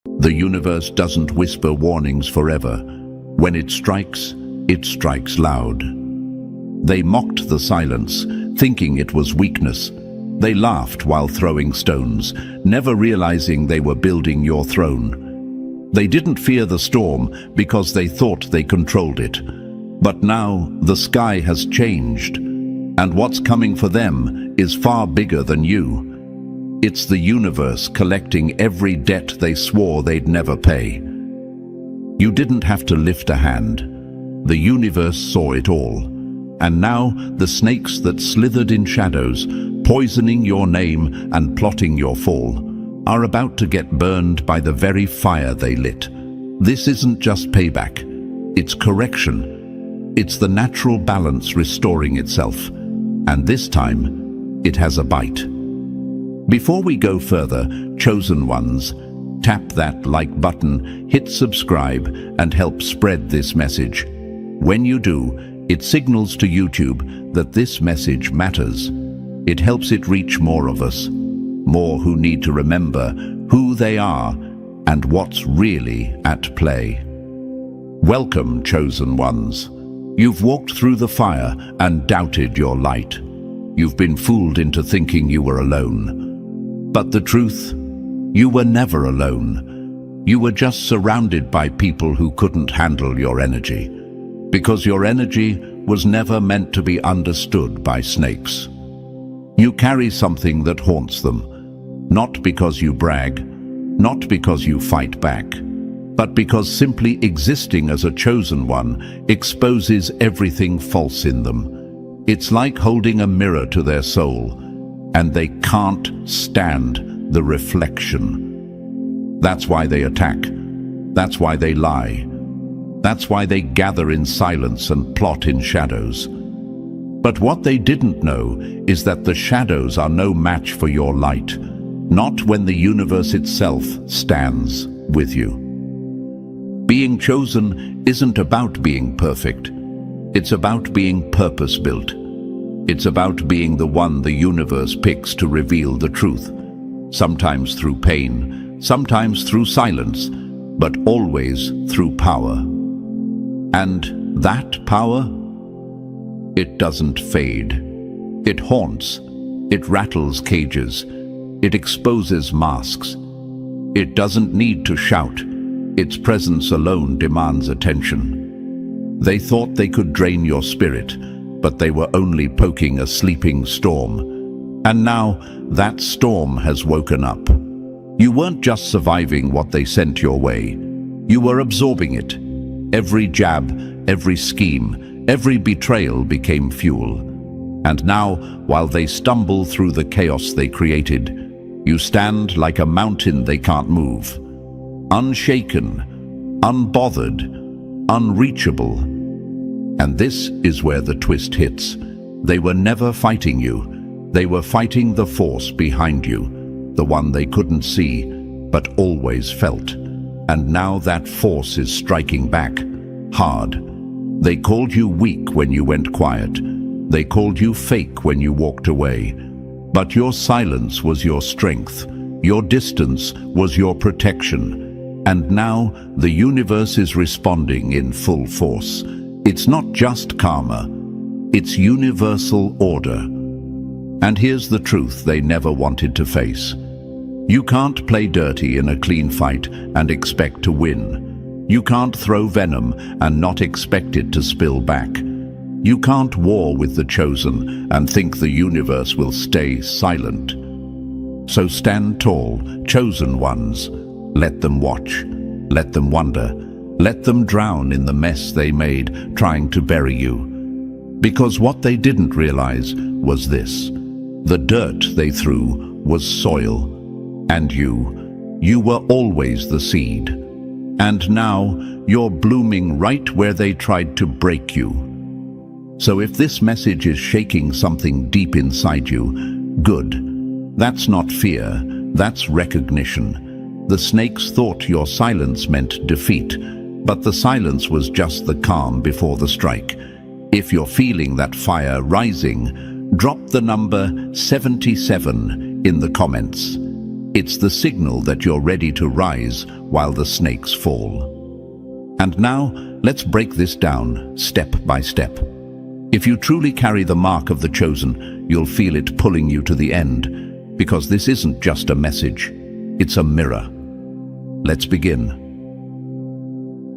The universe doesn't whisper warnings forever. When it strikes loud. They mocked the silence, thinking it was weakness. They laughed while throwing stones, never realizing they were building your throne. They didn't fear the storm because they thought they controlled it. But now the sky has changed, and what's coming for them is far bigger than you. It's the universe collecting every debt they swore they'd never pay. You didn't have to lift a hand. The universe saw it all. And now the snakes that slithered in shadows, poisoning your name and plotting your fall, are about to get burned by the very fire they lit. This isn't just payback. It's correction. It's the natural balance restoring itself. And this time, it has a bite. Before we go further, chosen ones, tap that like button, hit subscribe, and help spread this message. When you do, it signals to YouTube that this message matters. It helps it reach more of us, more who need to remember who they are and what's really at play. Welcome, chosen ones. You've walked through the fire and doubted your light. You've been fooled into thinking you were alone. But the truth, you were never alone. You were just surrounded by people who couldn't handle your energy. Because your energy was never meant to be understood by snakes. You carry something that haunts them, not because you brag, not because you fight back, but because simply existing as a chosen one exposes everything false in them. It's like holding a mirror to their soul, and they can't stand the reflection. That's why they attack. That's why they lie. That's why they gather in silence and plot in shadows. But what they didn't know is that the shadows are no match for your light, not when the universe itself stands with you. Being chosen isn't about being perfect. It's about being purpose-built. It's about being the one the universe picks to reveal the truth, sometimes through pain, sometimes through silence, but always through power. And that power, it doesn't fade. It haunts, it rattles cages, it exposes masks. It doesn't need to shout. Its presence alone demands attention. They thought they could drain your spirit, but they were only poking a sleeping storm. And now that storm has woken up. You weren't just surviving what they sent your way. You were absorbing it. Every jab, every scheme, every betrayal became fuel. And now, while they stumble through the chaos they created, you stand like a mountain they can't move. Unshaken, unbothered, unreachable. And this is where the twist hits. They were never fighting you. They were fighting the force behind you, the one they couldn't see, but always felt. And now that force is striking back, hard. They called you weak when you went quiet. They called you fake when you walked away. But your silence was your strength. Your distance was your protection. And now the universe is responding in full force. It's not just karma, it's universal order. And here's the truth they never wanted to face. You can't play dirty in a clean fight and expect to win. You can't throw venom and not expect it to spill back. You can't war with the chosen and think the universe will stay silent. So stand tall, chosen ones. Let them watch. Let them wonder. Let them drown in the mess they made trying to bury you. Because what they didn't realize was this. The dirt they threw was soil. And you were always the seed. And now you're blooming right where they tried to break you. So if this message is shaking something deep inside you, good. That's not fear, that's recognition. The snakes thought your silence meant defeat, but the silence was just the calm before the strike. If you're feeling that fire rising, drop the number 77 in the comments. It's the signal that you're ready to rise while the snakes fall. And now, let's break this down step by step. If you truly carry the mark of the chosen, you'll feel it pulling you to the end, because this isn't just a message, it's a mirror. Let's begin.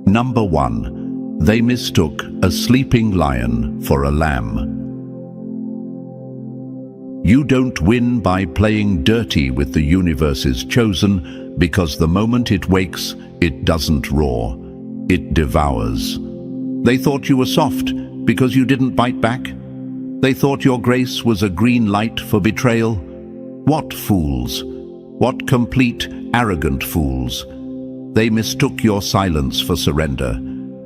Number 1. They mistook a sleeping lion for a lamb. You don't win by playing dirty with the universe's chosen, because the moment it wakes, it doesn't roar. It devours. They thought you were soft because you didn't bite back. They thought your grace was a green light for betrayal. What fools! What complete, arrogant fools! They mistook your silence for surrender,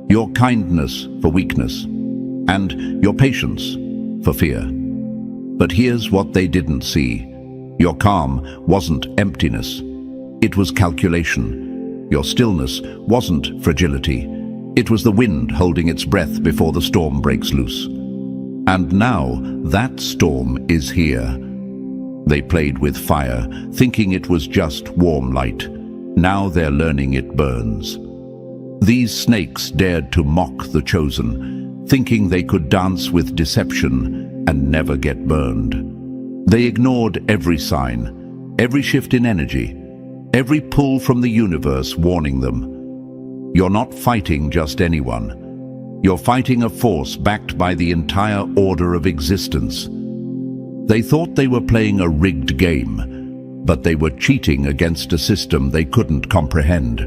your kindness for weakness, and your patience for fear. But here's what they didn't see. Your calm wasn't emptiness. It was calculation. Your stillness wasn't fragility. It was the wind holding its breath before the storm breaks loose. And now that storm is here. They played with fire, thinking it was just warm light. Now they're learning it burns. These snakes dared to mock the chosen, thinking they could dance with deception and never get burned. They ignored every sign, every shift in energy, every pull from the universe warning them. You're not fighting just anyone. You're fighting a force backed by the entire order of existence. They thought they were playing a rigged game, but they were cheating against a system they couldn't comprehend.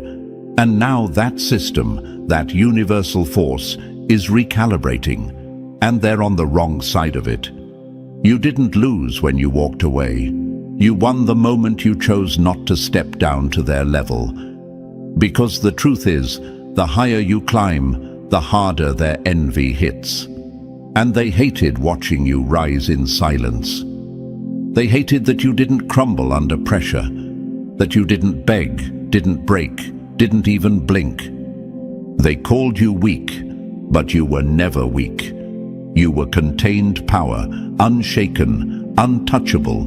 And now that system, that universal force, is recalibrating, and they're on the wrong side of it. You didn't lose when you walked away. You won the moment you chose not to step down to their level. Because the truth is, the higher you climb, the harder their envy hits. And they hated watching you rise in silence. They hated that you didn't crumble under pressure, that you didn't beg, didn't break, didn't even blink. They called you weak, but you were never weak. You were contained power, unshaken, untouchable.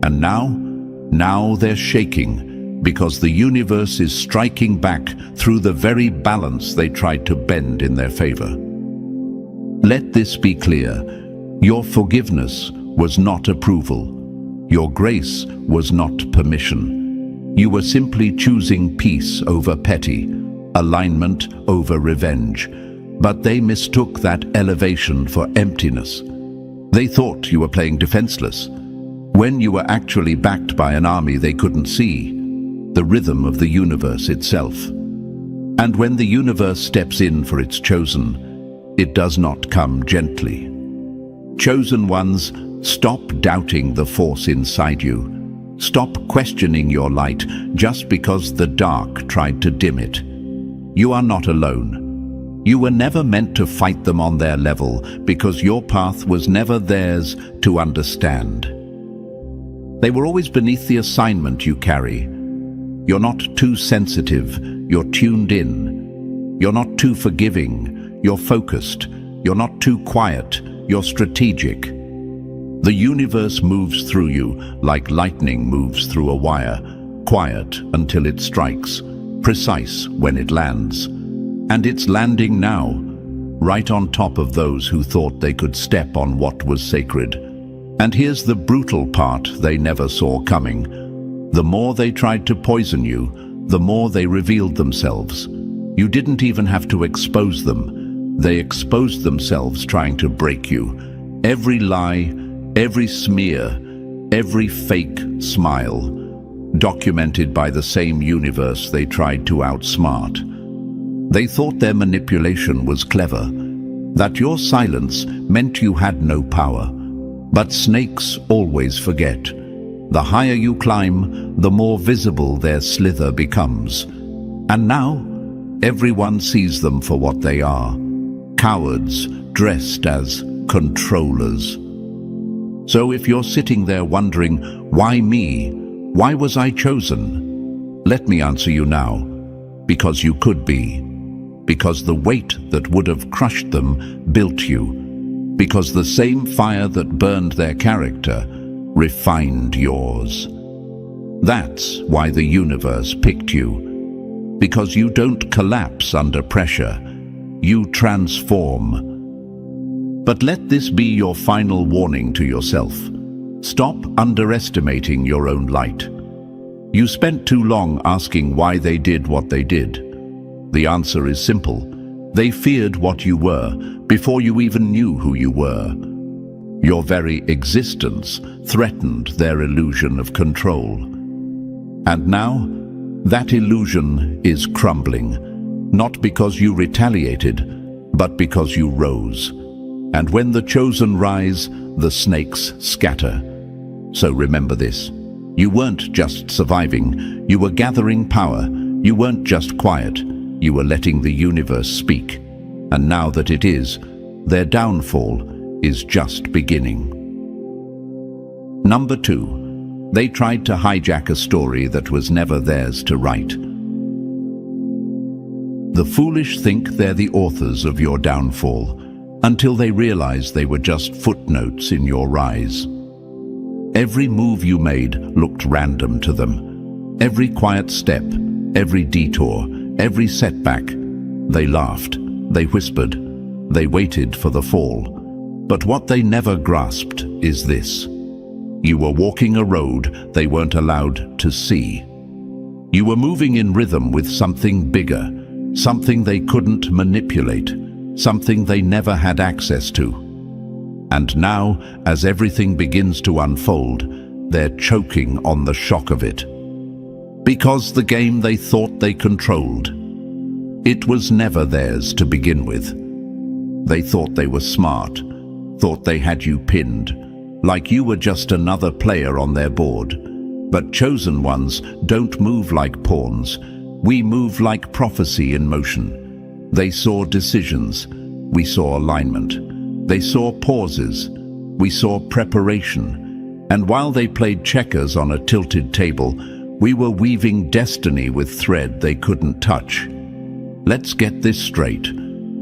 And now they're shaking, because the universe is striking back through the very balance they tried to bend in their favor. Let this be clear. Your forgiveness was not approval. Your grace was not permission. You were simply choosing peace over petty, alignment over revenge. But they mistook that elevation for emptiness. They thought you were playing defenseless, when you were actually backed by an army they couldn't see, the rhythm of the universe itself. And when the universe steps in for its chosen, it does not come gently. Chosen ones, stop doubting the force inside you. Stop questioning your light just because the dark tried to dim it. You are not alone. You were never meant to fight them on their level, because your path was never theirs to understand. They were always beneath the assignment you carry. You're not too sensitive, you're tuned in. You're not too forgiving, you're focused. You're not too quiet, you're strategic. The universe moves through you like lightning moves through a wire, quiet until it strikes, precise when it lands. And it's landing now, right on top of those who thought they could step on what was sacred. And here's the brutal part they never saw coming. The more they tried to poison you, the more they revealed themselves. You didn't even have to expose them. They exposed themselves trying to break you. Every lie, every smear, every fake smile, documented by the same universe they tried to outsmart. They thought their manipulation was clever, that your silence meant you had no power. But snakes always forget. The higher you climb, the more visible their slither becomes. And now, everyone sees them for what they are. Cowards dressed as controllers. So if you're sitting there wondering, why me? Why was I chosen? Let me answer you now. Because you could be. Because the weight that would have crushed them built you. Because the same fire that burned their character refined yours. That's why the universe picked you. Because you don't collapse under pressure, you transform. But let this be your final warning to yourself. Stop underestimating your own light. You spent too long asking why they did what they did. The answer is simple. They feared what you were before you even knew who you were. Your very existence threatened their illusion of control. And now, that illusion is crumbling, not because you retaliated, but because you rose. And when the chosen rise, the snakes scatter. So remember this. You weren't just surviving, you were gathering power. You weren't just quiet, you were letting the universe speak. And now that it is, their downfall is just beginning. Number 2, they tried to hijack a story that was never theirs to write. The foolish think they're the authors of your downfall, until they realize they were just footnotes in your rise. Every move you made looked random to them. Every quiet step, every detour, every setback. They laughed, they whispered, they waited for the fall. But what they never grasped is this. You were walking a road they weren't allowed to see. You were moving in rhythm with something bigger, something they couldn't manipulate, something they never had access to. And now, as everything begins to unfold, they're choking on the shock of it. Because the game they thought they controlled, it was never theirs to begin with. They thought they were smart, thought they had you pinned, like you were just another player on their board. But chosen ones don't move like pawns. We move like prophecy in motion. They saw decisions. We saw alignment. They saw pauses. We saw preparation. And while they played checkers on a tilted table, we were weaving destiny with thread they couldn't touch. Let's get this straight.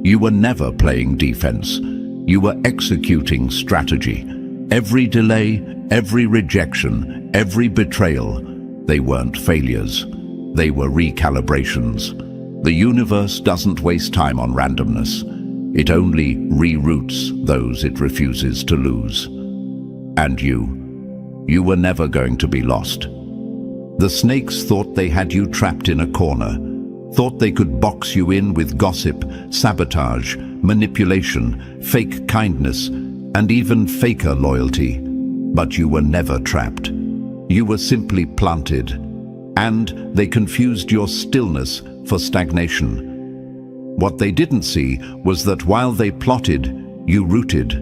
You were never playing defense. You were executing strategy. Every delay, every rejection, every betrayal, they weren't failures. They were recalibrations. The universe doesn't waste time on randomness. It only reroutes those it refuses to lose. And you were never going to be lost. The snakes thought they had you trapped in a corner, thought they could box you in with gossip, sabotage, manipulation, fake kindness, and even faker loyalty. But you were never trapped. You were simply planted. And they confused your stillness for stagnation. What they didn't see was that while they plotted, you rooted.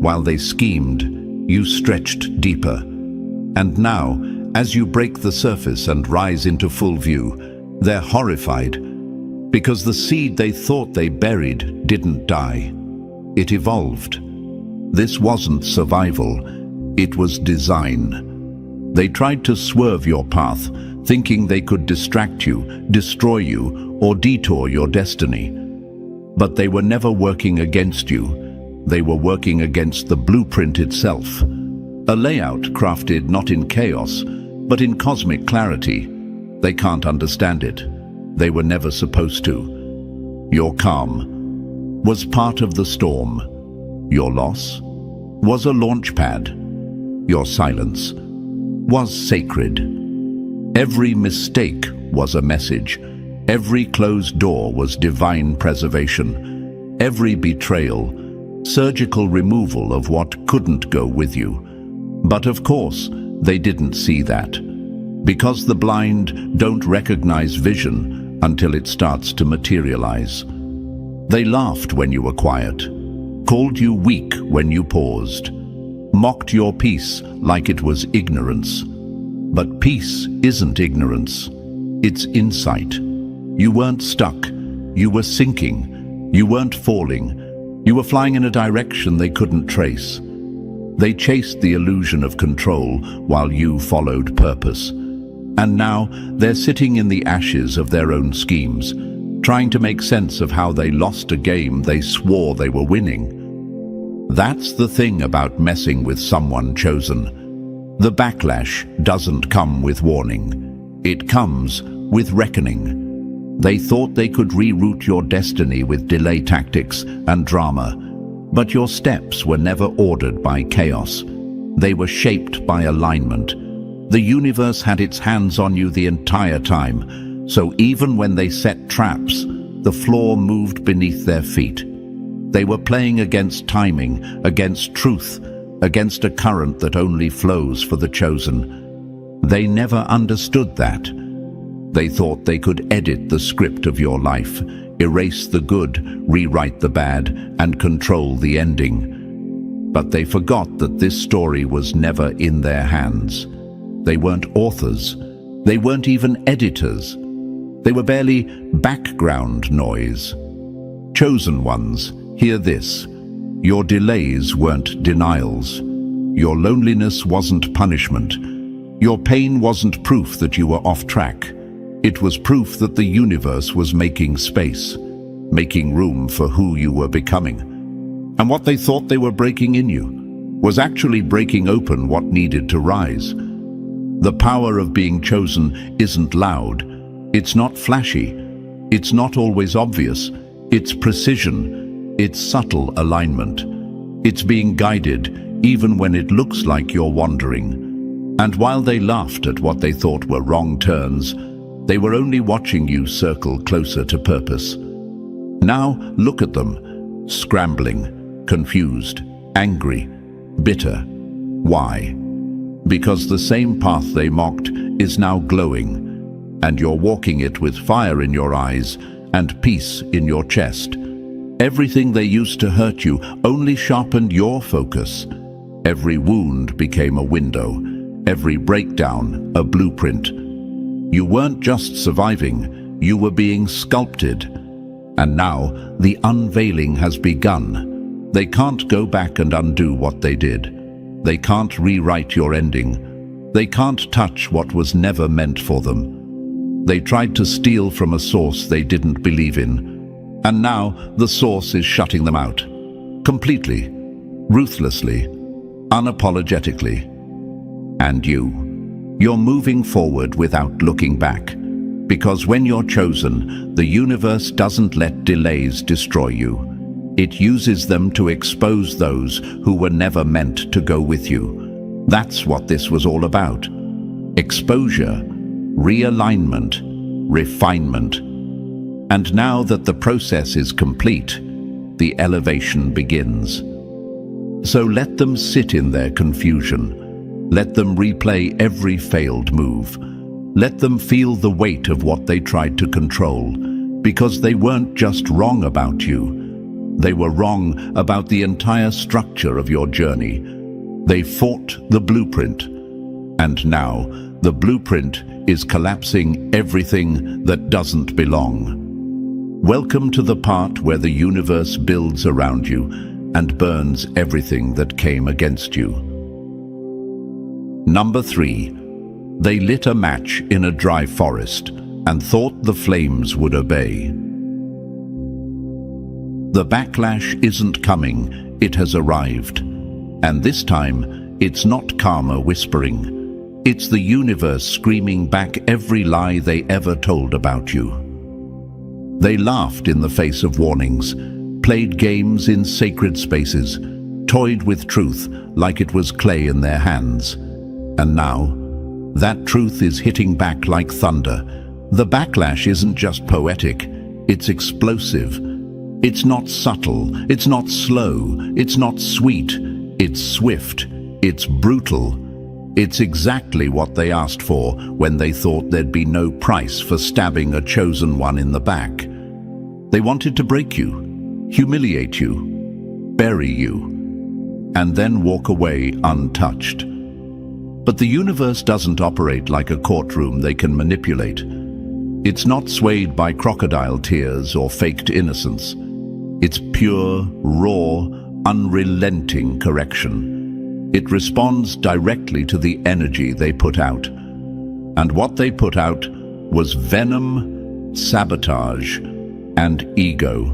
While they schemed, you stretched deeper. And now, as you break the surface and rise into full view, they're horrified. Because the seed they thought they buried didn't die. It evolved. This wasn't survival, it was design. They tried to swerve your path, thinking they could distract you, destroy you, or detour your destiny. But they were never working against you. They were working against the blueprint itself. A layout crafted not in chaos, but in cosmic clarity. They can't understand it. They were never supposed to. Your calm was part of the storm. Your loss was a launch pad. Your silence was sacred. Every mistake was a message. Every closed door was divine preservation. Every betrayal, surgical removal of what couldn't go with you. But of course, they didn't see that. Because the blind don't recognize vision until it starts to materialize. They laughed when you were quiet, called you weak when you paused, mocked your peace like it was ignorance. But peace isn't ignorance, it's insight. You weren't stuck, you were sinking, you weren't falling, you were flying in a direction they couldn't trace. They chased the illusion of control while you followed purpose. And now they're sitting in the ashes of their own schemes, trying to make sense of how they lost a game they swore they were winning. That's the thing about messing with someone chosen. The backlash doesn't come with warning. It comes with reckoning. They thought they could reroute your destiny with delay tactics and drama, but your steps were never ordered by chaos. They were shaped by alignment. The universe had its hands on you the entire time, so even when they set traps, the floor moved beneath their feet. They were playing against timing, against truth, against a current that only flows for the chosen. They never understood that. They thought they could edit the script of your life, erase the good, rewrite the bad, and control the ending. But they forgot that this story was never in their hands. They weren't authors. They weren't even editors. They were barely background noise. Chosen ones, hear this. Your delays weren't denials. Your loneliness wasn't punishment. Your pain wasn't proof that you were off track. It was proof that the universe was making space, making room for who you were becoming. And what they thought they were breaking in you was actually breaking open what needed to rise. The power of being chosen isn't loud. It's not flashy. It's not always obvious. It's precision. It's subtle alignment. It's being guided even when it looks like you're wandering. And while they laughed at what they thought were wrong turns, they were only watching you circle closer to purpose. Now look at them, scrambling, confused, angry, bitter. Why? Because the same path they mocked is now glowing, and you're walking it with fire in your eyes and peace in your chest. Everything they used to hurt you only sharpened your focus. Every wound became a window, every breakdown a blueprint. You weren't just surviving, you were being sculpted. And now the unveiling has begun. They can't go back and undo what they did. They can't rewrite your ending. They can't touch what was never meant for them. They tried to steal from a source they didn't believe in. And now the source is shutting them out. Completely, ruthlessly, unapologetically. And you're moving forward without looking back. Because when you're chosen, the universe doesn't let delays destroy you. It uses them to expose those who were never meant to go with you. That's what this was all about. Exposure, realignment, refinement. And now that the process is complete, the elevation begins. So let them sit in their confusion. Let them replay every failed move. Let them feel the weight of what they tried to control, because they weren't just wrong about you. They were wrong about the entire structure of your journey. They fought the blueprint, and now the blueprint is collapsing everything that doesn't belong. Welcome to the part where the universe builds around you and burns everything that came against you. Number 3. They lit a match in a dry forest and thought the flames would obey. The backlash isn't coming, it has arrived. And this time, it's not karma whispering. It's the universe screaming back every lie they ever told about you. They laughed in the face of warnings, played games in sacred spaces, toyed with truth like it was clay in their hands. And now, that truth is hitting back like thunder. The backlash isn't just poetic, it's explosive. It's not subtle, it's not slow, it's not sweet, it's swift, it's brutal. It's exactly what they asked for when they thought there'd be no price for stabbing a chosen one in the back. They wanted to break you, humiliate you, bury you, and then walk away untouched. But the universe doesn't operate like a courtroom they can manipulate. It's not swayed by crocodile tears or faked innocence. It's pure, raw, unrelenting correction. It responds directly to the energy they put out. And what they put out was venom, sabotage, and ego.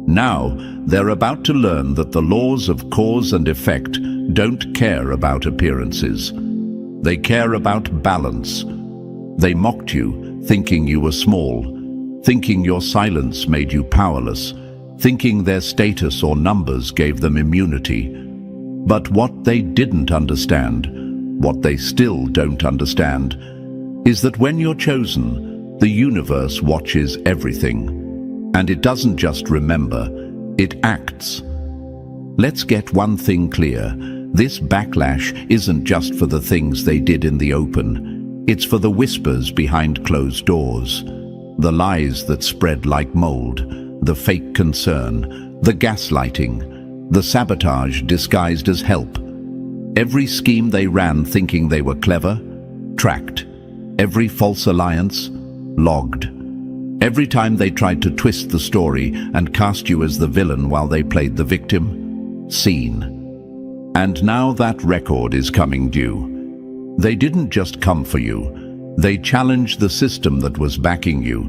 Now, they're about to learn that the laws of cause and effect don't care about appearances. They care about balance. They mocked you, thinking you were small, thinking your silence made you powerless, thinking their status or numbers gave them immunity. But what they didn't understand, what they still don't understand, is that when you're chosen, the universe watches everything. And it doesn't just remember, it acts. Let's get one thing clear. This backlash isn't just for the things they did in the open. It's for the whispers behind closed doors. The lies that spread like mold, the fake concern, the gaslighting, the sabotage disguised as help. Every scheme they ran thinking they were clever, tracked. Every false alliance, logged. Every time they tried to twist the story and cast you as the villain while they played the victim, seen. And now that record is coming due. They didn't just come for you. They challenged the system that was backing you.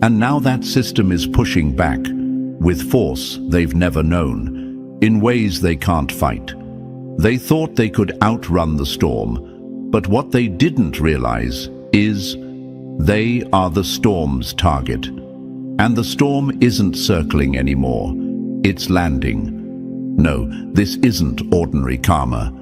And now that system is pushing back, with force they've never known, in ways they can't fight. They thought they could outrun the storm, but what they didn't realize is they are the storm's target. And the storm isn't circling anymore. It's landing. No, this isn't ordinary karma.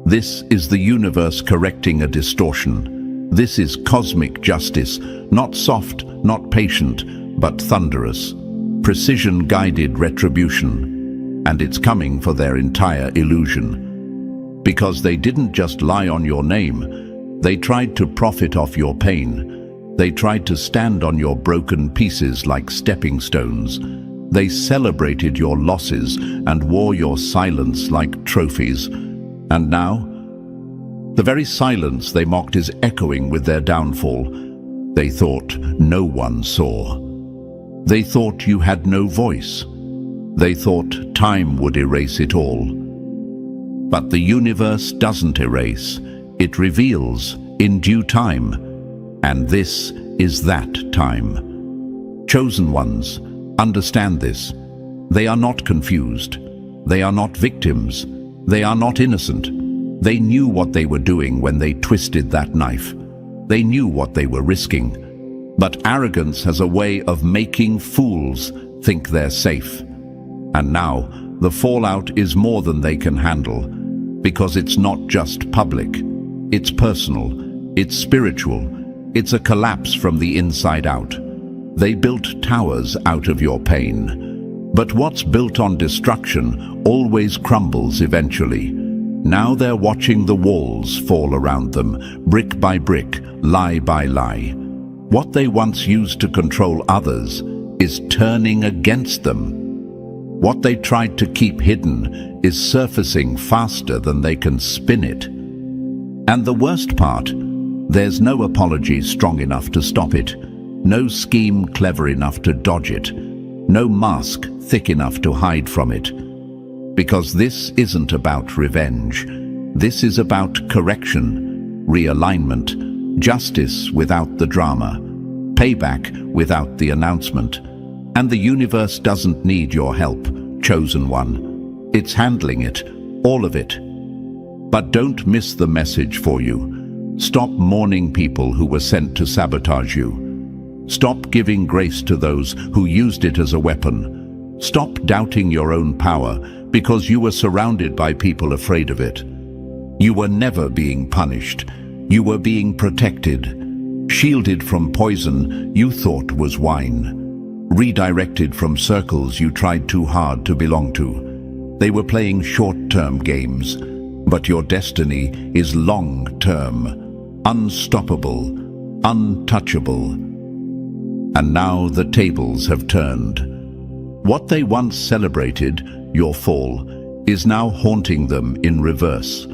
This is the universe correcting a distortion. This is cosmic justice, not soft, not patient, but thunderous. Precision-guided retribution. And it's coming for their entire illusion. Because they didn't just lie on your name, they tried to profit off your pain. They tried to stand on your broken pieces like stepping stones. They celebrated your losses and wore your silence like trophies. And now, the very silence they mocked is echoing with their downfall. They thought no one saw. They thought you had no voice. They thought time would erase it all. But the universe doesn't erase. It reveals in due time. And this is that time. Chosen ones, understand this. They are not confused. They are not victims. They are not innocent. They knew what they were doing when they twisted that knife. They knew what they were risking. But arrogance has a way of making fools think they're safe. And now, the fallout is more than they can handle. Because it's not just public. It's personal. It's spiritual. It's a collapse from the inside out. They built towers out of your pain. But what's built on destruction always crumbles eventually. Now they're watching the walls fall around them, brick by brick, lie by lie. What they once used to control others is turning against them. What they tried to keep hidden is surfacing faster than they can spin it. And the worst part, there's no apology strong enough to stop it, no scheme clever enough to dodge it, no mask thick enough to hide from it. Because this isn't about revenge. This is about correction, realignment, justice without the drama, payback without the announcement. And the universe doesn't need your help, chosen one. It's handling it, all of it. But don't miss the message for you. Stop mourning people who were sent to sabotage you. Stop giving grace to those who used it as a weapon. Stop doubting your own power because you were surrounded by people afraid of it. You were never being punished. You were being protected, shielded from poison you thought was wine, redirected from circles you tried too hard to belong to. They were playing short-term games, but your destiny is long-term. Unstoppable, untouchable. And now the tables have turned. What they once celebrated, your fall, is now haunting them in reverse.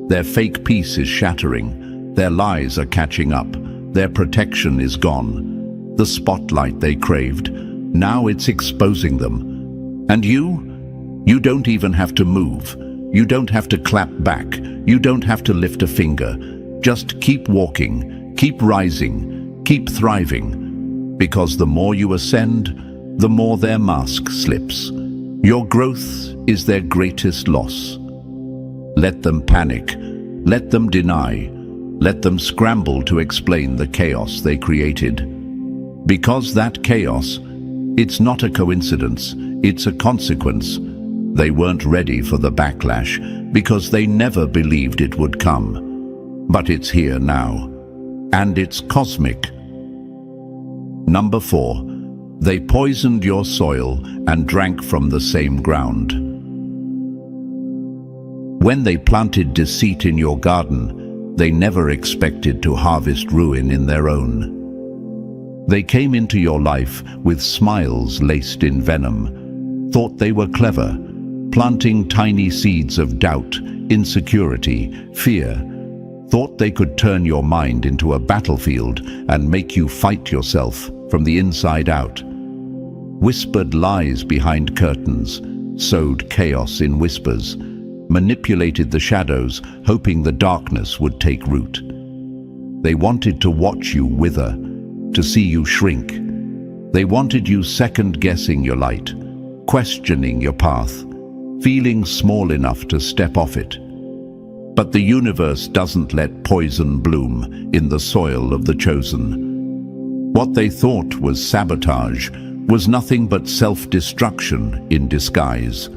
Their fake peace is shattering. Their lies are catching up. Their protection is gone. The spotlight they craved, now it's exposing them. And you don't even have to move. You don't have to clap back. You don't have to lift a finger. Just keep walking, keep rising, keep thriving. Because the more you ascend, the more their mask slips. Your growth is their greatest loss. Let them panic, let them deny, let them scramble to explain the chaos they created. Because that chaos, it's not a coincidence, it's a consequence. They weren't ready for the backlash because they never believed it would come. But it's here now, and it's cosmic. Number 4, they poisoned your soil and drank from the same ground. When they planted deceit in your garden, they never expected to harvest ruin in their own. They came into your life with smiles laced in venom, thought they were clever, planting tiny seeds of doubt, insecurity, fear, thought they could turn your mind into a battlefield and make you fight yourself from the inside out. Whispered lies behind curtains, sowed chaos in whispers, manipulated the shadows, hoping the darkness would take root. They wanted to watch you wither, to see you shrink. They wanted you second-guessing your light, questioning your path, feeling small enough to step off it. But the universe doesn't let poison bloom in the soil of the chosen. What they thought was sabotage was nothing but self-destruction in disguise.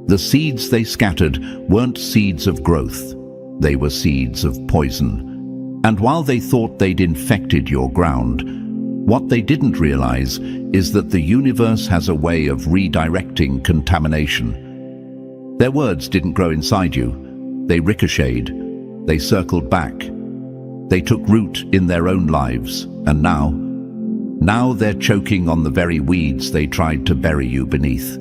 The seeds they scattered weren't seeds of growth, they were seeds of poison. And while they thought they'd infected your ground, what they didn't realize is that the universe has a way of redirecting contamination. Their words didn't grow inside you, they ricocheted, they circled back. They took root in their own lives, and now they're choking on the very weeds they tried to bury you beneath.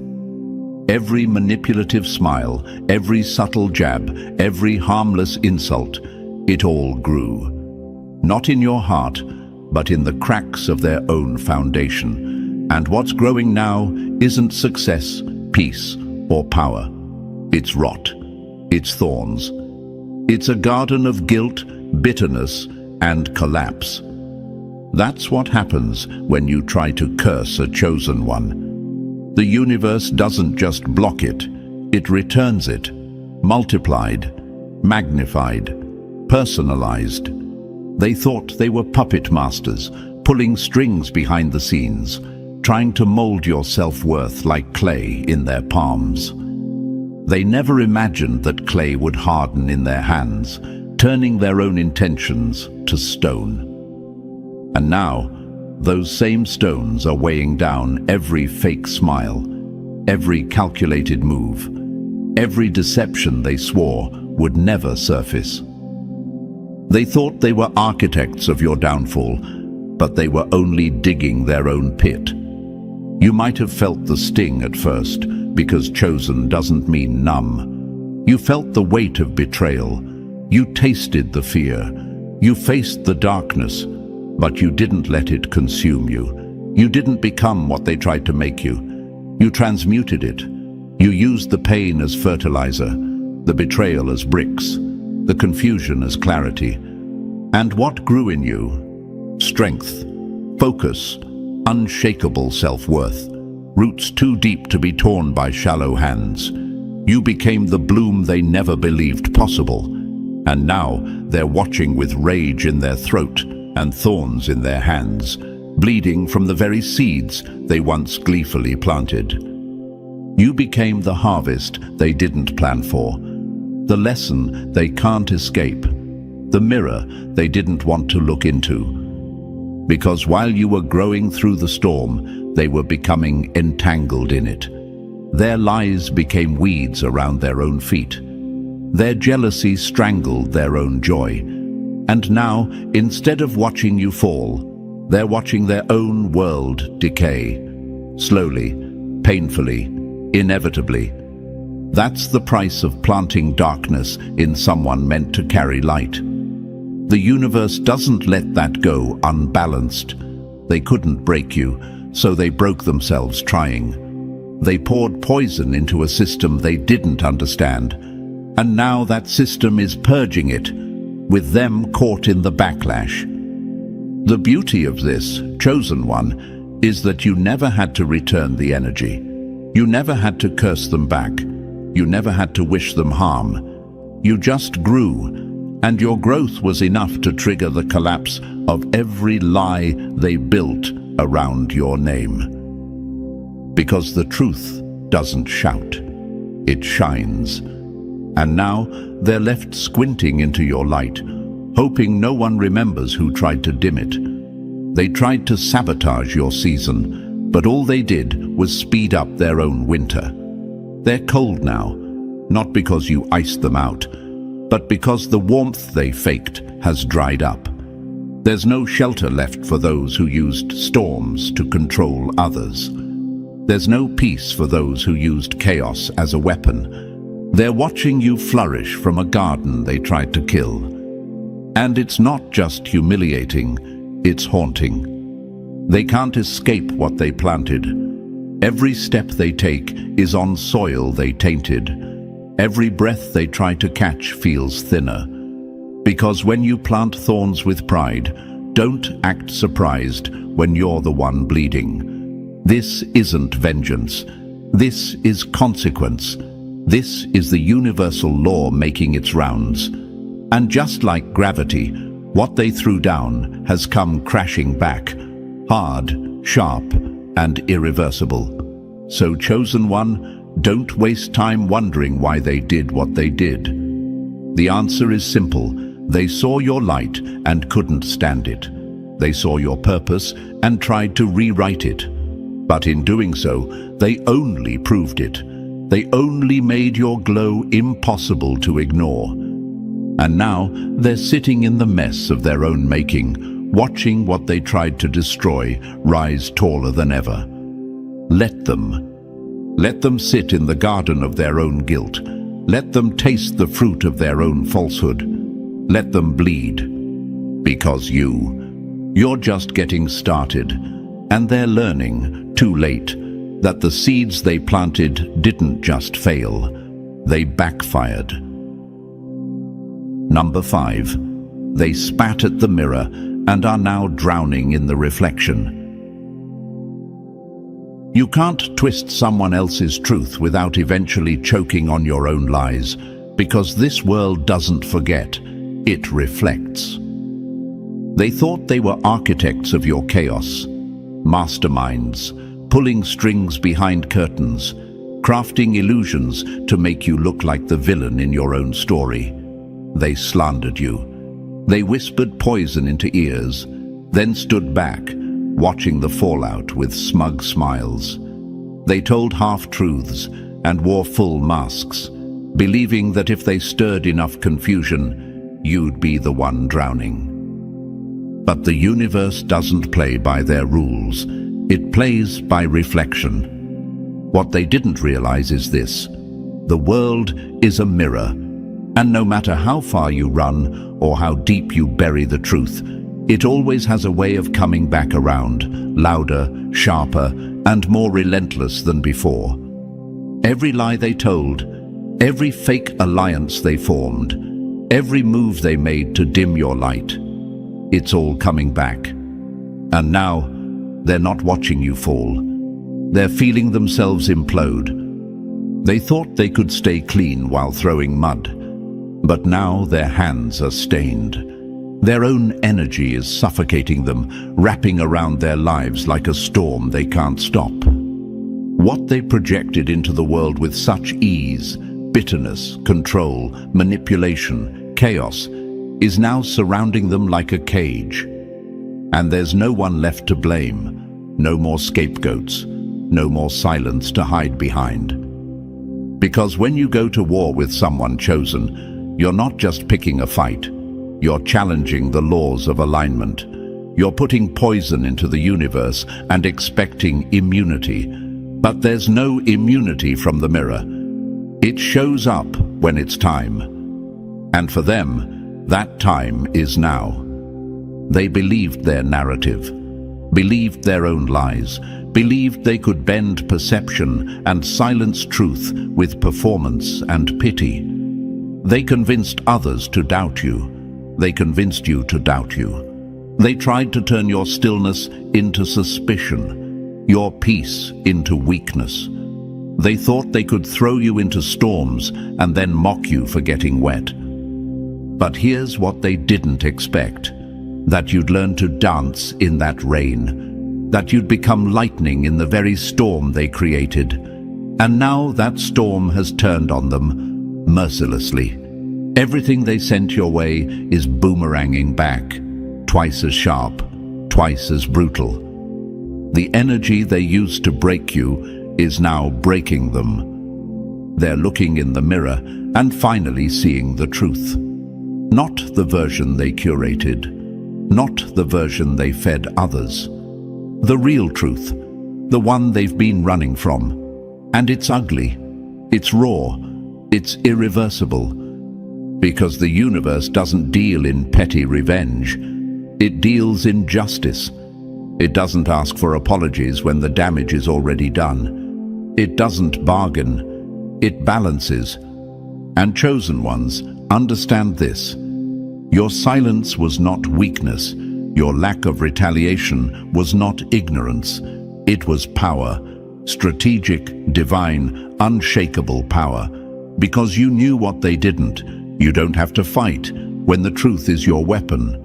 Every manipulative smile, every subtle jab, every harmless insult, it all grew. Not in your heart, but in the cracks of their own foundation. And what's growing now isn't success, peace, or power. It's rot. It's thorns. It's a garden of guilt, bitterness, and collapse. That's what happens when you try to curse a chosen one. The universe doesn't just block it, it returns it, multiplied, magnified, personalized. They thought they were puppet masters, pulling strings behind the scenes, trying to mold your self-worth like clay in their palms. They never imagined that clay would harden in their hands, turning their own intentions to stone. And now, those same stones are weighing down every fake smile, every calculated move, every deception they swore would never surface. They thought they were architects of your downfall, but they were only digging their own pit. You might have felt the sting at first, because chosen doesn't mean numb. You felt the weight of betrayal. You tasted the fear. You faced the darkness, but you didn't let it consume you. You didn't become what they tried to make you. You transmuted it. You used the pain as fertilizer, the betrayal as bricks, the confusion as clarity. And what grew in you? Strength, focus, unshakable self-worth, roots too deep to be torn by shallow hands. You became the bloom they never believed possible. And now they're watching with rage in their throat and thorns in their hands, bleeding from the very seeds they once gleefully planted. You became the harvest they didn't plan for, the lesson they can't escape, the mirror they didn't want to look into. Because while you were growing through the storm, they were becoming entangled in it. Their lies became weeds around their own feet. Their jealousy strangled their own joy. And now, instead of watching you fall, they're watching their own world decay. Slowly, painfully, inevitably. That's the price of planting darkness in someone meant to carry light. The universe doesn't let that go unbalanced. They couldn't break you, so they broke themselves trying. They poured poison into a system they didn't understand, and now that system is purging it, with them caught in the backlash. The beauty of this, chosen one, is that you never had to return the energy. You never had to curse them back. You never had to wish them harm. You just grew, and your growth was enough to trigger the collapse of every lie they built around your name. Because the truth doesn't shout, it shines. And now they're left squinting into your light, hoping no one remembers who tried to dim it. They tried to sabotage your season, but all they did was speed up their own winter. They're cold now, not because you iced them out, but because the warmth they faked has dried up. There's no shelter left for those who used storms to control others. There's no peace for those who used chaos as a weapon. They're watching you flourish from a garden they tried to kill. And it's not just humiliating, it's haunting. They can't escape what they planted. Every step they take is on soil they tainted. Every breath they try to catch feels thinner. Because when you plant thorns with pride, don't act surprised when you're the one bleeding. This isn't vengeance. This is consequence. This is the universal law making its rounds. And just like gravity, what they threw down has come crashing back, hard, sharp, and irreversible. So, chosen one, don't waste time wondering why they did what they did. The answer is simple. They saw your light and couldn't stand it. They saw your purpose and tried to rewrite it. But in doing so, they only proved it. They only made your glow impossible to ignore. And now they're sitting in the mess of their own making, watching what they tried to destroy rise taller than ever. Let them. Let them sit in the garden of their own guilt. Let them taste the fruit of their own falsehood. Let them bleed. Because you're just getting started, and they're learning, too late, that the seeds they planted didn't just fail, they backfired. Number 5. They spat at the mirror and are now drowning in the reflection. You can't twist someone else's truth without eventually choking on your own lies, because this world doesn't forget, it reflects. They thought they were architects of your chaos, masterminds, pulling strings behind curtains, crafting illusions to make you look like the villain in your own story. They slandered you. They whispered poison into ears, then stood back, watching the fallout with smug smiles. They told half-truths and wore full masks, believing that if they stirred enough confusion, you'd be the one drowning. But the universe doesn't play by their rules. It plays by reflection. What they didn't realize is this: the world is a mirror, and no matter how far you run or how deep you bury the truth, it always has a way of coming back around, louder, sharper, and more relentless than before. Every lie they told, every fake alliance they formed, every move they made to dim your light, it's all coming back. And now, they're not watching you fall. They're feeling themselves implode. They thought they could stay clean while throwing mud, but now their hands are stained. Their own energy is suffocating them, wrapping around their lives like a storm they can't stop. What they projected into the world with such ease, bitterness, control, manipulation, chaos, is now surrounding them like a cage. And there's no one left to blame, no more scapegoats, no more silence to hide behind. Because when you go to war with someone chosen, you're not just picking a fight. You're challenging the laws of alignment. You're putting poison into the universe and expecting immunity. But there's no immunity from the mirror. It shows up when it's time. And for them, that time is now. They believed their narrative, believed their own lies, believed they could bend perception and silence truth with performance and pity. They convinced others to doubt you. They convinced you to doubt you. They tried to turn your stillness into suspicion, your peace into weakness. They thought they could throw you into storms and then mock you for getting wet. But here's what they didn't expect: that you'd learn to dance in that rain, that you'd become lightning in the very storm they created. And now that storm has turned on them mercilessly. Everything they sent your way is boomeranging back, twice as sharp, twice as brutal. The energy they used to break you is now breaking them. They're looking in the mirror and finally seeing the truth. Not the version they curated, not the version they fed others. The real truth, the one they've been running from. And it's ugly, it's raw, it's irreversible. Because the universe doesn't deal in petty revenge. It deals in justice. It doesn't ask for apologies when the damage is already done. It doesn't bargain. It balances. And chosen ones, understand this. Your silence was not weakness. Your lack of retaliation was not ignorance. It was power. Strategic, divine, unshakable power. Because you knew what they didn't. You don't have to fight when the truth is your weapon.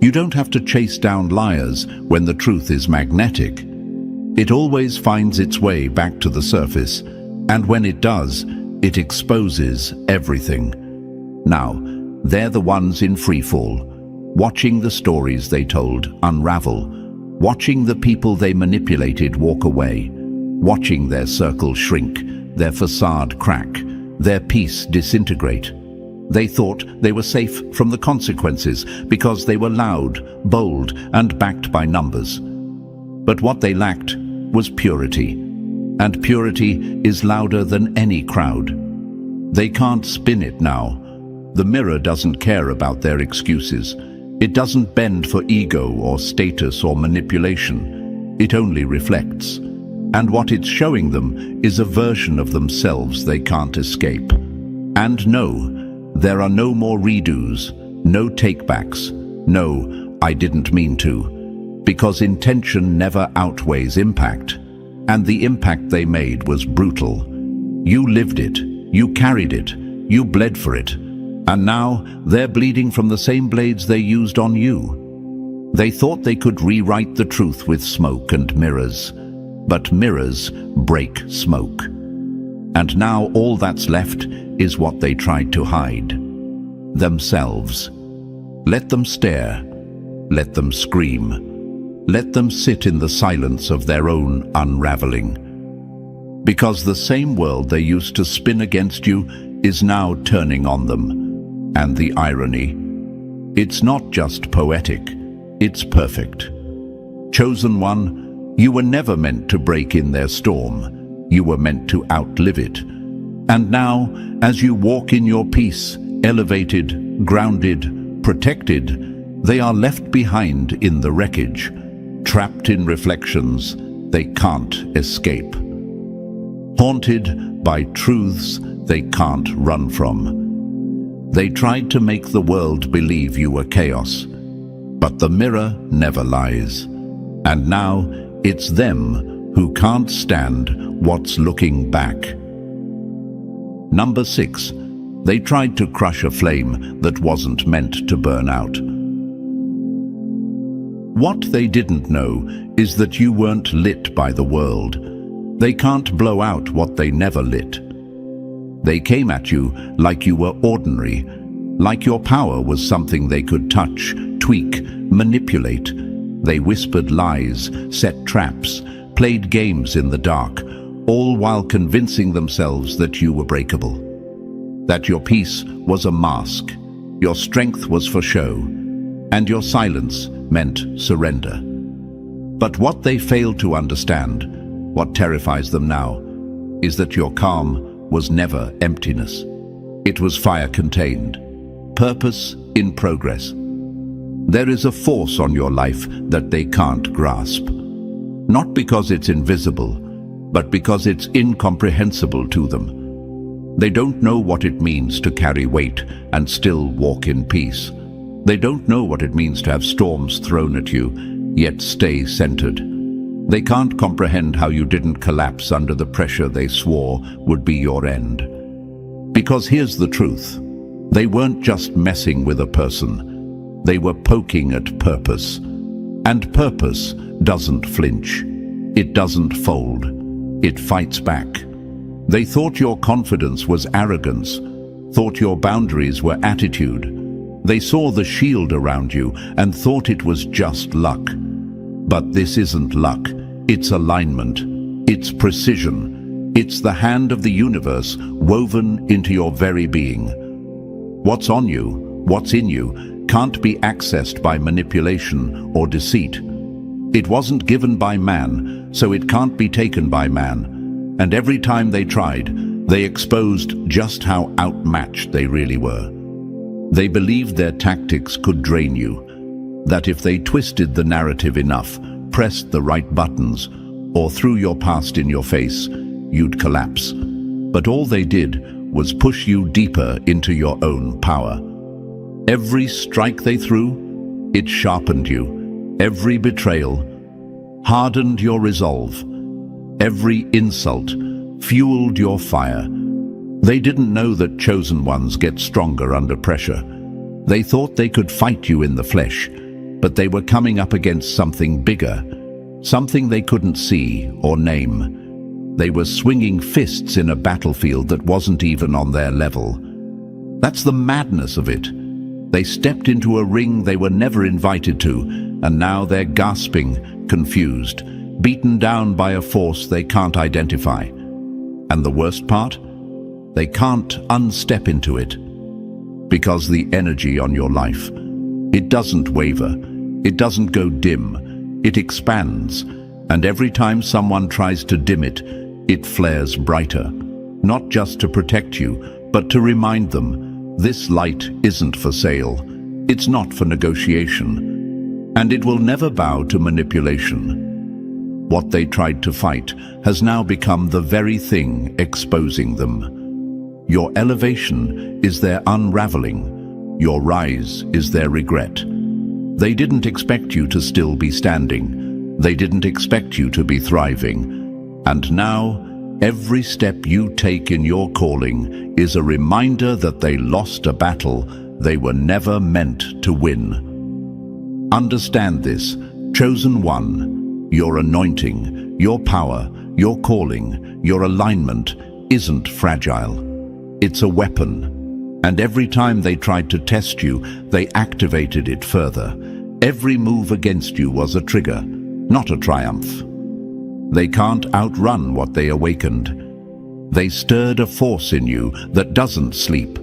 You don't have to chase down liars when the truth is magnetic. It always finds its way back to the surface, and when it does, it exposes everything. Now, they're the ones in freefall, watching the stories they told unravel, watching the people they manipulated walk away, watching their circle shrink, their facade crack, their peace disintegrate. They thought they were safe from the consequences because they were loud, bold, and backed by numbers. But what they lacked was purity, and purity is louder than any crowd. They can't spin it now. The mirror doesn't care about their excuses. It doesn't bend for ego or status or manipulation. It only reflects. And what it's showing them is a version of themselves they can't escape. And no, there are no more redos, no takebacks, no, I didn't mean to, because intention never outweighs impact, and the impact they made was brutal. You lived it, you carried it, you bled for it, and now they're bleeding from the same blades they used on you. They thought they could rewrite the truth with smoke and mirrors, but mirrors break smoke. And now all that's left is what they tried to hide. Themselves. Let them stare. Let them scream. Let them sit in the silence of their own unraveling. Because the same world they used to spin against you is now turning on them. And the irony. It's not just poetic. It's perfect. Chosen one, you were never meant to break in their storm. You were meant to outlive it. And now, as you walk in your peace, elevated, grounded, protected, they are left behind in the wreckage, trapped in reflections they can't escape. Haunted by truths they can't run from. They tried to make the world believe you were chaos, but the mirror never lies. And now, it's them who can't stand what's looking back. Number 6. They tried to crush a flame that wasn't meant to burn out. What they didn't know is that you weren't lit by the world. They can't blow out what they never lit. They came at you like you were ordinary, like your power was something they could touch, tweak, manipulate. They whispered lies, set traps, played games in the dark, all while convincing themselves that you were breakable. That your peace was a mask, your strength was for show, and your silence meant surrender. But what they failed to understand, what terrifies them now, is that your calm was never emptiness. It was fire-contained, purpose in progress. There is a force on your life that they can't grasp. Not because it's invisible, but because it's incomprehensible to them. They don't know what it means to carry weight and still walk in peace. They don't know what it means to have storms thrown at you, yet stay centered. They can't comprehend how you didn't collapse under the pressure they swore would be your end. Because here's the truth. They weren't just messing with a person. They were poking at purpose. And purpose doesn't flinch. It doesn't fold. It fights back. They thought your confidence was arrogance, thought your boundaries were attitude. They saw the shield around you and thought it was just luck. But this isn't luck. It's alignment. It's precision. It's the hand of the universe woven into your very being. What's on you, what's in you, can't be accessed by manipulation or deceit. It wasn't given by man, so it can't be taken by man. And every time they tried, they exposed just how outmatched they really were. They believed their tactics could drain you, that if they twisted the narrative enough, pressed the right buttons, or threw your past in your face, you'd collapse. But all they did was push you deeper into your own power. Every strike they threw, it sharpened you. Every betrayal hardened your resolve. Every insult fueled your fire. They didn't know that chosen ones get stronger under pressure. They thought they could fight you in the flesh, but they were coming up against something bigger, something they couldn't see or name. They were swinging fists in a battlefield that wasn't even on their level. That's the madness of it. They stepped into a ring they were never invited to, and now they're gasping, confused, beaten down by a force they can't identify. And the worst part? They can't unstep into it. Because the energy on your life, it doesn't waver, it doesn't go dim, it expands. And every time someone tries to dim it, it flares brighter. Not just to protect you, but to remind them, this light isn't for sale, it's not for negotiation, and it will never bow to manipulation. What they tried to fight has now become the very thing exposing them. Your elevation is their unraveling. Your rise is their regret. They didn't expect you to still be standing. They didn't expect you to be thriving. And now, every step you take in your calling is a reminder that they lost a battle they were never meant to win. Understand this, chosen one, your anointing, your power, your calling, your alignment isn't fragile. It's a weapon. And every time they tried to test you, they activated it further. Every move against you was a trigger, not a triumph. They can't outrun what they awakened. They stirred a force in you that doesn't sleep,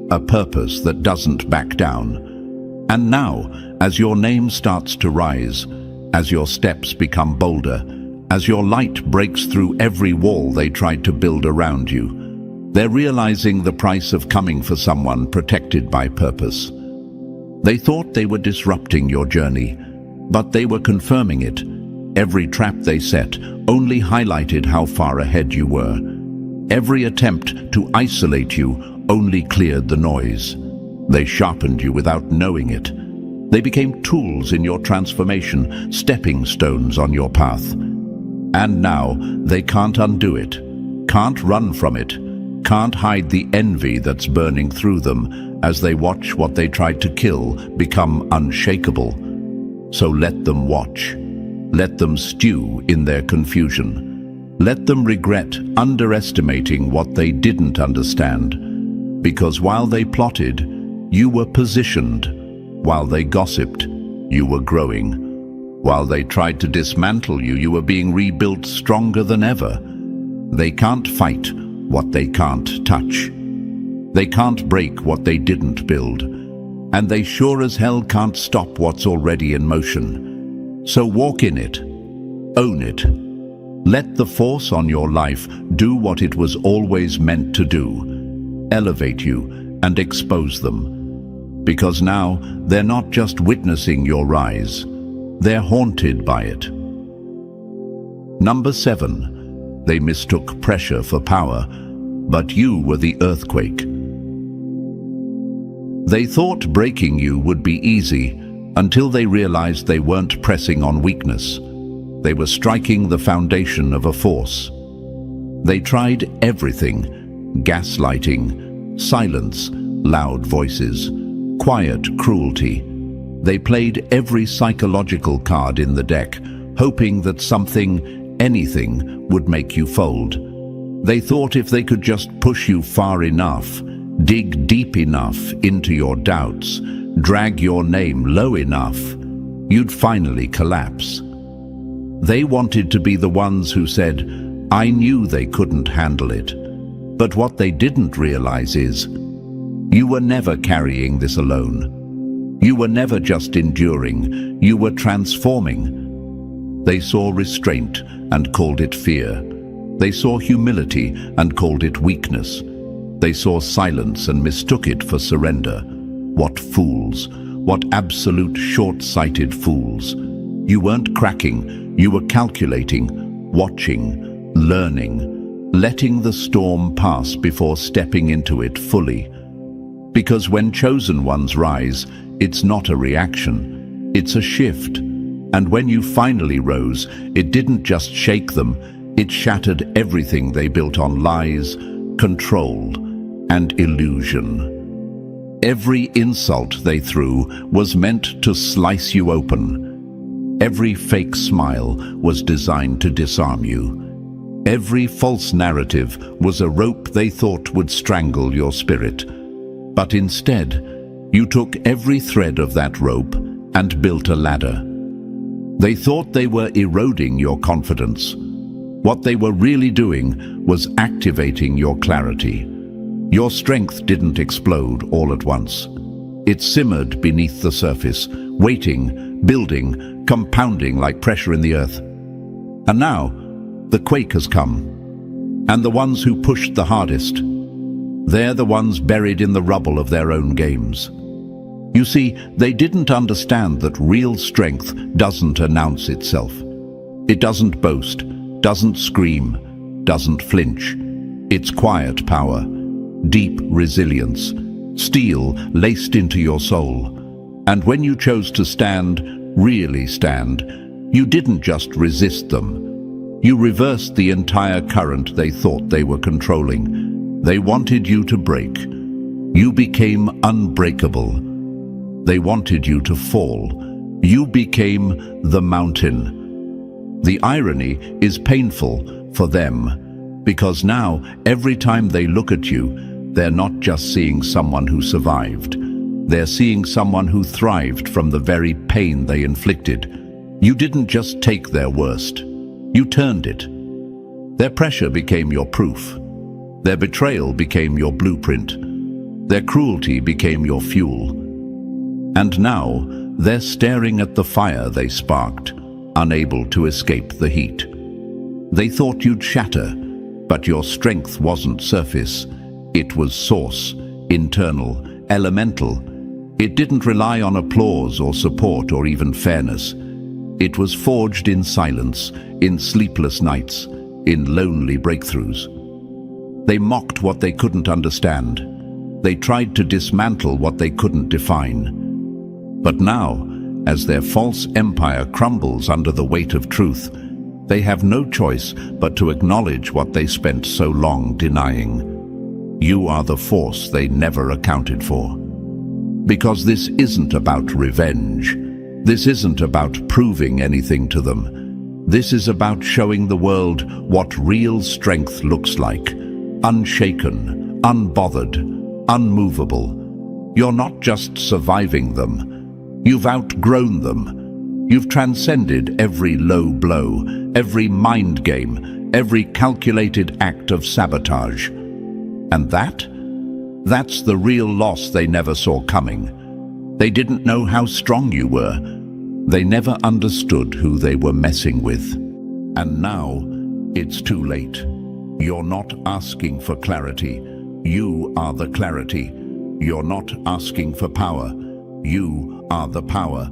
a purpose that doesn't back down. And now, as your name starts to rise, as your steps become bolder, as your light breaks through every wall they tried to build around you, they're realizing the price of coming for someone protected by purpose. They thought they were disrupting your journey, but they were confirming it. Every trap they set only highlighted how far ahead you were. Every attempt to isolate you only cleared the noise. They sharpened you without knowing it. They became tools in your transformation, stepping stones on your path. And now they can't undo it, can't run from it, can't hide the envy that's burning through them as they watch what they tried to kill become unshakable. So let them watch. Let them stew in their confusion. Let them regret underestimating what they didn't understand. Because while they plotted, you were positioned. While they gossiped, you were growing. While they tried to dismantle you, you were being rebuilt stronger than ever. They can't fight what they can't touch. They can't break what they didn't build. And they sure as hell can't stop what's already in motion. So walk in it. Own it. Let the force on your life do what it was always meant to do. Elevate you and expose them. Because now they're not just witnessing your rise. They're haunted by it. Number 7. They mistook pressure for power, but you were the earthquake. They thought breaking you would be easy until they realized they weren't pressing on weakness. they were striking the foundation of a force. They tried everything: gaslighting, silence, loud voices, quiet cruelty. They played every psychological card in the deck, hoping that something, anything, would make you fold. They thought if they could just push you far enough, dig deep enough into your doubts, drag your name low enough, you'd finally collapse. They wanted to be the ones who said, "I knew they couldn't handle it." But what they didn't realize is, you were never carrying this alone. You were never just enduring, you were transforming. They saw restraint and called it fear. They saw humility and called it weakness. They saw silence and mistook it for surrender. What fools! What absolute short-sighted fools! You weren't cracking, you were calculating, watching, learning, letting the storm pass before stepping into it fully. Because when chosen ones rise, it's not a reaction, it's a shift. And when you finally rose, it didn't just shake them, it shattered everything they built on lies, control, and illusion. Every insult they threw was meant to slice you open. Every fake smile was designed to disarm you. Every false narrative was a rope they thought would strangle your spirit. But instead, you took every thread of that rope and built a ladder. They thought they were eroding your confidence. What they were really doing was activating your clarity. Your strength didn't explode all at once. It simmered beneath the surface, waiting, building, compounding like pressure in the earth. And now, the quake has come. And the ones who pushed the hardest, they're the ones buried in the rubble of their own games. You see, they didn't understand that real strength doesn't announce itself. It doesn't boast, doesn't scream, doesn't flinch. It's quiet power, deep resilience, steel laced into your soul. And when you chose to stand, really stand, you didn't just resist them. You reversed the entire current they thought they were controlling. They wanted you to break. You became unbreakable. They wanted you to fall. You became the mountain. The irony is painful for them, because now, every time they look at you, they're not just seeing someone who survived. They're seeing someone who thrived from the very pain they inflicted. You didn't just take their worst. You turned it. Their pressure became your proof. Their betrayal became your blueprint. Their cruelty became your fuel. And now, they're staring at the fire they sparked, unable to escape the heat. They thought you'd shatter, but your strength wasn't surface. It was source, internal, elemental. It didn't rely on applause or support or even fairness. It was forged in silence, in sleepless nights, in lonely breakthroughs. They mocked what they couldn't understand. They tried to dismantle what they couldn't define. But now, as their false empire crumbles under the weight of truth, they have no choice but to acknowledge what they spent so long denying. You are the force they never accounted for. Because this isn't about revenge. This isn't about proving anything to them. This is about showing the world what real strength looks like. Unshaken, unbothered, unmovable. You're not just surviving them. You've outgrown them. You've transcended every low blow, every mind game, every calculated act of sabotage. And that's the real loss they never saw coming. They didn't know how strong you were. They never understood who they were messing with. And now, it's too late. You're not asking for clarity. You are the clarity. You're not asking for power. You are the power.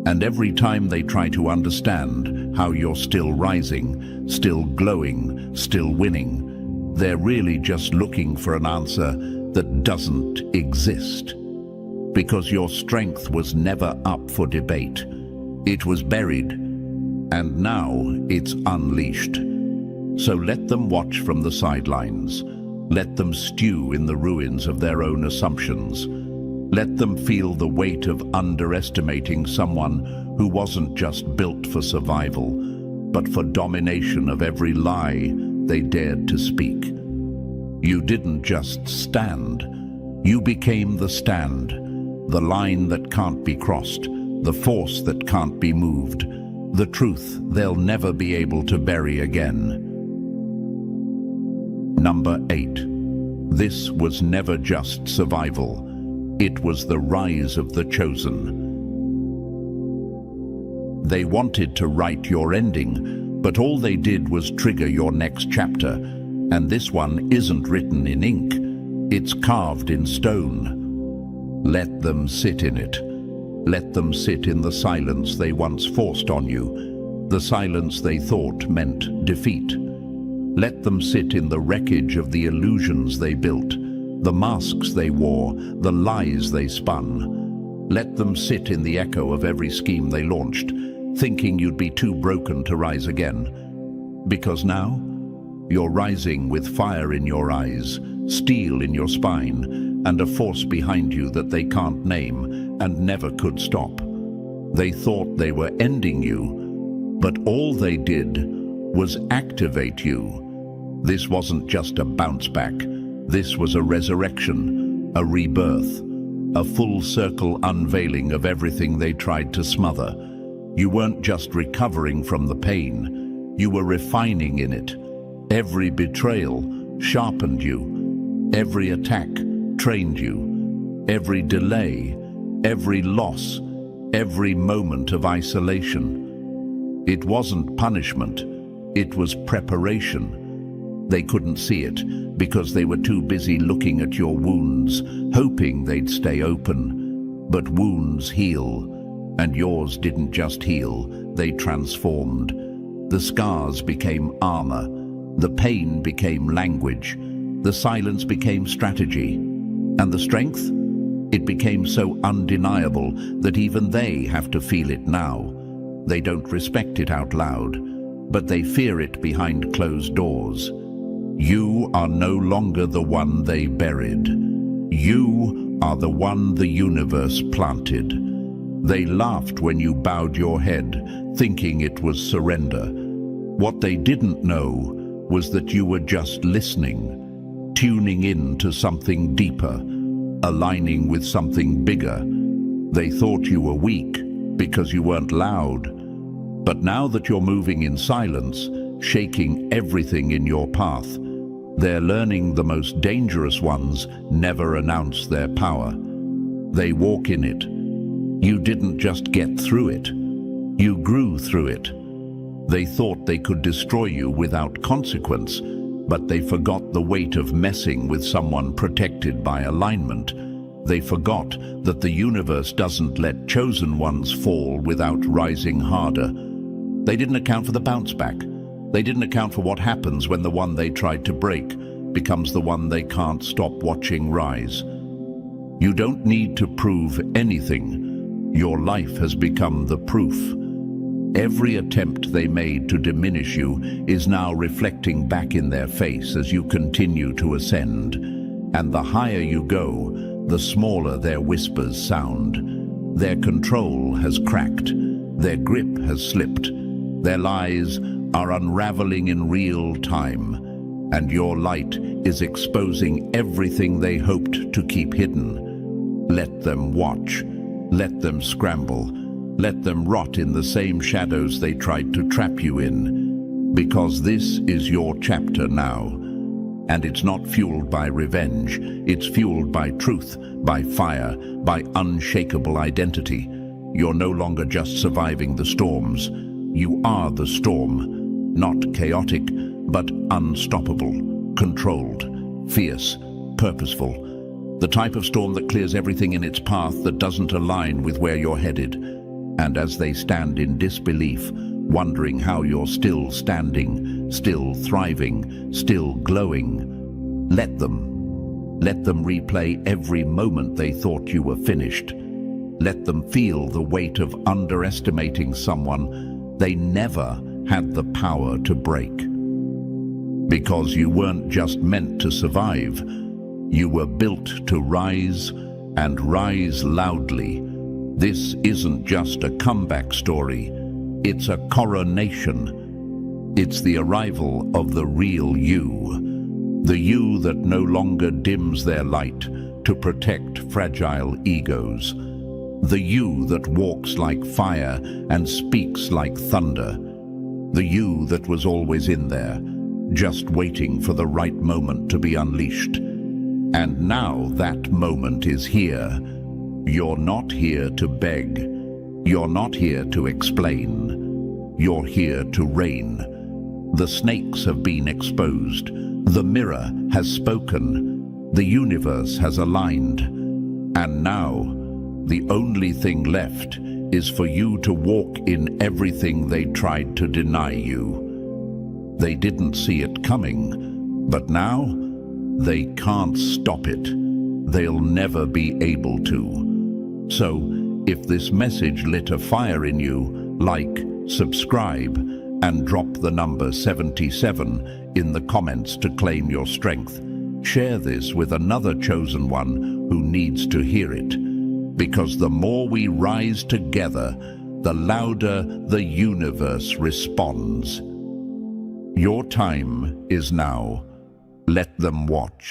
And every time they try to understand how you're still rising, still glowing, still winning, they're really just looking for an answer that doesn't exist. Because your strength was never up for debate. It was buried. And now it's unleashed. So let them watch from the sidelines. Let them stew in the ruins of their own assumptions. Let them feel the weight of underestimating someone who wasn't just built for survival, but for domination of every lie they dared to speak. You didn't just stand. You became the stand, the line that can't be crossed, the force that can't be moved, the truth they'll never be able to bury again. Number 8. This was never just survival. It was the rise of the chosen. They wanted to write your ending, but all they did was trigger your next chapter. And this one isn't written in ink. It's carved in stone. Let them sit in it. Let them sit in the silence they once forced on you, the silence they thought meant defeat. Let them sit in the wreckage of the illusions they built, the masks they wore, the lies they spun. Let them sit in the echo of every scheme they launched, thinking you'd be too broken to rise again. Because now, you're rising with fire in your eyes, steel in your spine, and a force behind you that they can't name and never could stop. They thought they were ending you, but all they did was activate you. This wasn't just a bounce back. This was a resurrection, a rebirth, a full circle unveiling of everything they tried to smother. You weren't just recovering from the pain, you were refining in it. Every betrayal sharpened you. Every attack trained you. Every delay, every loss, every moment of isolation. It wasn't punishment, it was preparation. They couldn't see it because they were too busy looking at your wounds, hoping they'd stay open. But wounds heal, and yours didn't just heal, they transformed. The scars became armor. The pain became language, the silence became strategy, and the strength? It became so undeniable that even they have to feel it now. They don't respect it out loud, but they fear it behind closed doors. You are no longer the one they buried. You are the one the universe planted. They laughed when you bowed your head, thinking it was surrender. What they didn't know was that you were just listening, tuning in to something deeper, aligning with something bigger. They thought you were weak because you weren't loud. But now that you're moving in silence, shaking everything in your path, they're learning the most dangerous ones never announce their power. They walk in it. You didn't just get through it, you grew through it. They thought they could destroy you without consequence, but they forgot the weight of messing with someone protected by alignment. They forgot that the universe doesn't let chosen ones fall without rising harder. They didn't account for the bounce back. They didn't account for what happens when the one they tried to break becomes the one they can't stop watching rise. You don't need to prove anything. Your life has become the proof. Every attempt they made to diminish you is now reflecting back in their face as you continue to ascend. And the higher you go, the smaller their whispers sound. Their control has cracked. Their grip has slipped. Their lies are unraveling in real time. And your light is exposing everything they hoped to keep hidden. Let them watch. Let them scramble. Let them rot in the same shadows they tried to trap you in. Because this is your chapter now. And it's not fueled by revenge. It's fueled by truth, by fire, by unshakable identity. You're no longer just surviving the storms. You are the storm. Not chaotic, but unstoppable, controlled, fierce, purposeful. The type of storm that clears everything in its path that doesn't align with where you're headed. And as they stand in disbelief, wondering how you're still standing, still thriving, still glowing, let them. Let them replay every moment they thought you were finished. Let them feel the weight of underestimating someone They never had the power to break. Because you weren't just meant to survive, you were built to rise, and rise loudly. This isn't just a comeback story, it's a coronation. It's the arrival of the real you, the you that no longer dims their light to protect fragile egos, the you that walks like fire and speaks like thunder, the you that was always in there, just waiting for the right moment to be unleashed. And now that moment is here. You're not here to beg. You're not here to explain. You're here to reign. The snakes have been exposed. The mirror has spoken. The universe has aligned. And now, the only thing left is for you to walk in everything they tried to deny you. They didn't see it coming, but now they can't stop it. They'll never be able to. So, if this message lit a fire in you, like, subscribe, and drop the number 77 in the comments to claim your strength. Share this with another chosen one who needs to hear it. Because the more we rise together, the louder the universe responds. Your time is now. Let them watch.